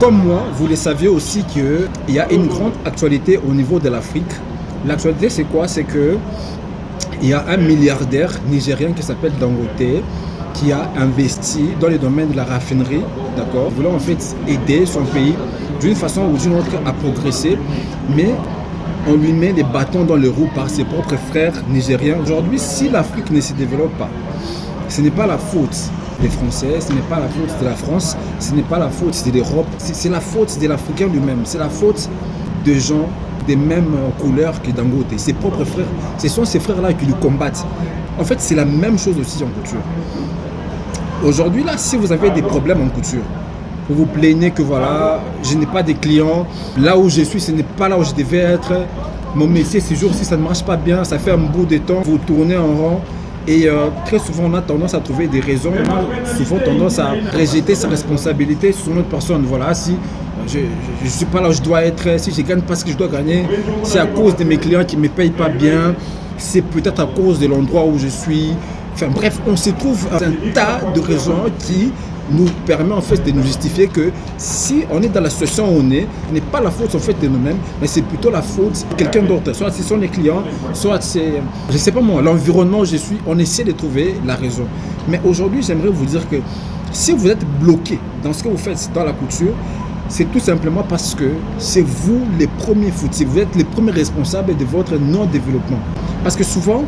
Comme moi, vous le saviez aussi qu'il y a une grande actualité au niveau de l'Afrique. L'actualité, c'est quoi? C'est que il y a un milliardaire nigérien qui s'appelle Dangote qui a investi dans le domaine de la raffinerie, d'accord, voulant en fait aider son pays d'une façon ou d'une autre à progresser, mais on lui met les bâtons dans les roues par ses propres frères nigériens. Aujourd'hui, si l'Afrique ne se développe pas, ce n'est pas la faute des Français, ce n'est pas la faute de la France, ce n'est pas la faute de l'Europe, c'est la faute de l'Africain lui-même, c'est la faute de gens des mêmes couleurs que Dangote. Ses propres frères, ce sont ces frères-là qui le combattent. En fait, c'est la même chose aussi en couture. Aujourd'hui, là, si vous avez des problèmes en couture, vous vous plaignez que voilà, je n'ai pas de clients, là où je suis, ce n'est pas là où je devais être, mon métier, ces jours-ci, ça ne marche pas bien, ça fait un bout de temps, vous tournez en rond. Et très souvent, on a tendance à trouver des raisons, on a souvent tendance à rejeter sa responsabilité sur une autre personne. Voilà, si je ne suis pas là où je dois être, si je ne gagne pas ce que je dois gagner, c'est à cause de mes clients qui ne me payent pas bien, c'est peut-être à cause de l'endroit où je suis. Enfin bref, on se trouve un tas de raisons qui nous permet en fait de nous justifier que si on est dans la situation où on est, ce n'est pas la faute en fait de nous-mêmes, mais c'est plutôt la faute de quelqu'un d'autre. Soit ce sont les clients, soit c'est, je ne sais pas moi, l'environnement où je suis, on essaie de trouver la raison. Mais aujourd'hui, j'aimerais vous dire que si vous êtes bloqué dans ce que vous faites dans la couture, c'est tout simplement parce que c'est vous les premiers foutus, vous êtes les premiers responsables de votre non-développement. Parce que souvent,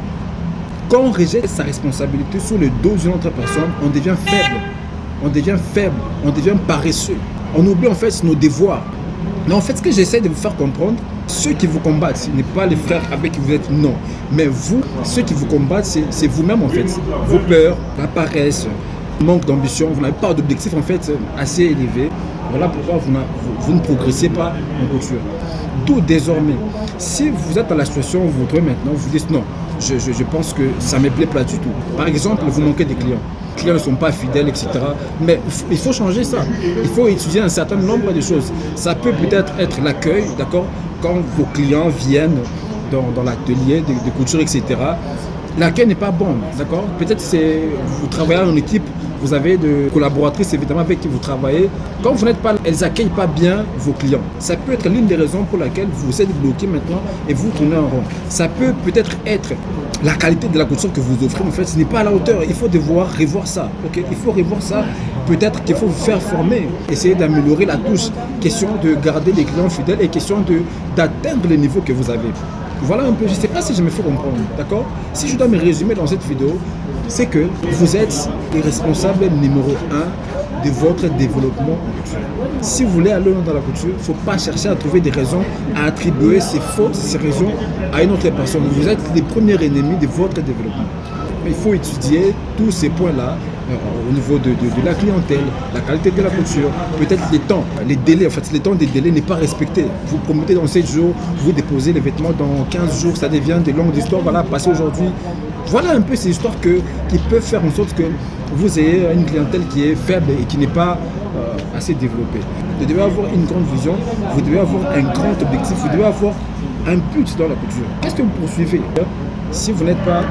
quand on rejette sa responsabilité sur le dos d'une autre personne, on devient faible. On devient faible, on devient paresseux. On oublie en fait nos devoirs. Mais en fait, ce que j'essaie de vous faire comprendre, ceux qui vous combattent, ce n'est pas les frères avec qui vous êtes, non. Mais vous, ceux qui vous combattent, c'est vous-même en fait. Vos peurs, la paresse, manque d'ambition, vous n'avez pas d'objectif en fait assez élevé. Voilà pourquoi vous ne progressez pas en couture. D'où désormais, si vous êtes dans la situation où vous vous trouvez maintenant, vous dites non, je pense que ça ne me plaît pas du tout. Par exemple, vous manquez des clients. Les clients ne sont pas fidèles, etc. Mais il faut changer ça. Il faut étudier un certain nombre de choses. Ça peut peut-être être l'accueil, d'accord, quand vos clients viennent dans l'atelier de couture, etc. L'accueil n'est pas bon, d'accord. Peut-être c'est vous travaillez en équipe, vous avez des collaboratrices évidemment avec qui vous travaillez. Quand vous n'êtes pas, elles n'accueillent pas bien vos clients. Ça peut être l'une des raisons pour laquelle vous êtes bloqué maintenant et vous tournez en rond. Ça peut peut-être être la qualité de la couture que vous offrez, en fait, ce n'est pas à la hauteur. Il faut devoir revoir ça. Okay? Il faut revoir ça. Peut-être qu'il faut vous faire former, essayer d'améliorer la touche. Question de garder les clients fidèles et question d'atteindre le niveau que vous avez. Voilà un peu, je ne sais pas si je me fais comprendre, d'accord? Si je dois me résumer dans cette vidéo, c'est que vous êtes le responsable numéro 1 de votre développement en couture. Si vous voulez aller dans la couture, il ne faut pas chercher à trouver des raisons, à attribuer ces fautes, ces raisons à une autre personne. Vous êtes les premiers ennemis de votre développement. Mais il faut étudier tous ces points-là au niveau de la clientèle, la qualité de la couture, peut-être les temps, les délais. En fait, les temps des délais n'est pas respecté. Vous promettez dans 7 jours, vous déposez les vêtements dans 15 jours, ça devient des longues histoires. Voilà, passez aujourd'hui. Voilà un peu ces histoires qui peuvent faire en sorte que vous ayez une clientèle qui est faible et qui n'est pas assez développée. Vous devez avoir une grande vision, vous devez avoir un grand objectif, vous devez avoir un but dans la couture. Qu'est-ce que vous poursuivez? Si vous n'êtes pas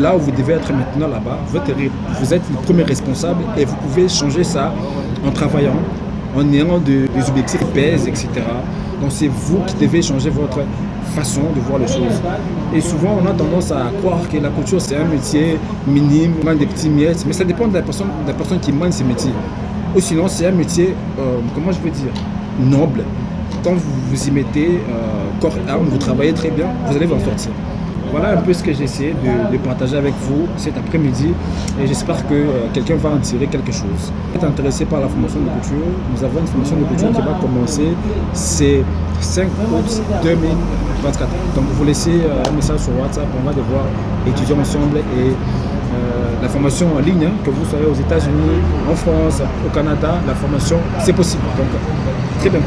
là où vous devez être maintenant là-bas, vous êtes le premier responsable et vous pouvez changer ça en travaillant, en ayant des objectifs qui pèsent, etc. Donc c'est vous qui devez changer votre façon de voir les choses. Et souvent on a tendance à croire que la couture c'est un métier minime, des petits miettes, mais ça dépend de la personne qui mène ces métiers. Ou sinon c'est un métier, comment je peux dire, noble. Quand vous vous y mettez corps et âme, vous travaillez très bien, vous allez vous en sortir. Voilà un peu ce que j'ai essayé de partager avec vous cet après-midi et j'espère que quelqu'un va en tirer quelque chose. Si vous êtes intéressé par la formation de couture, nous avons une formation de couture qui va commencer, c'est 5 août 2024. Donc vous laissez un message sur WhatsApp, on va devoir étudier ensemble et la formation en ligne, que vous soyez aux États-Unis, en France, au Canada, la formation c'est possible. Donc très bientôt.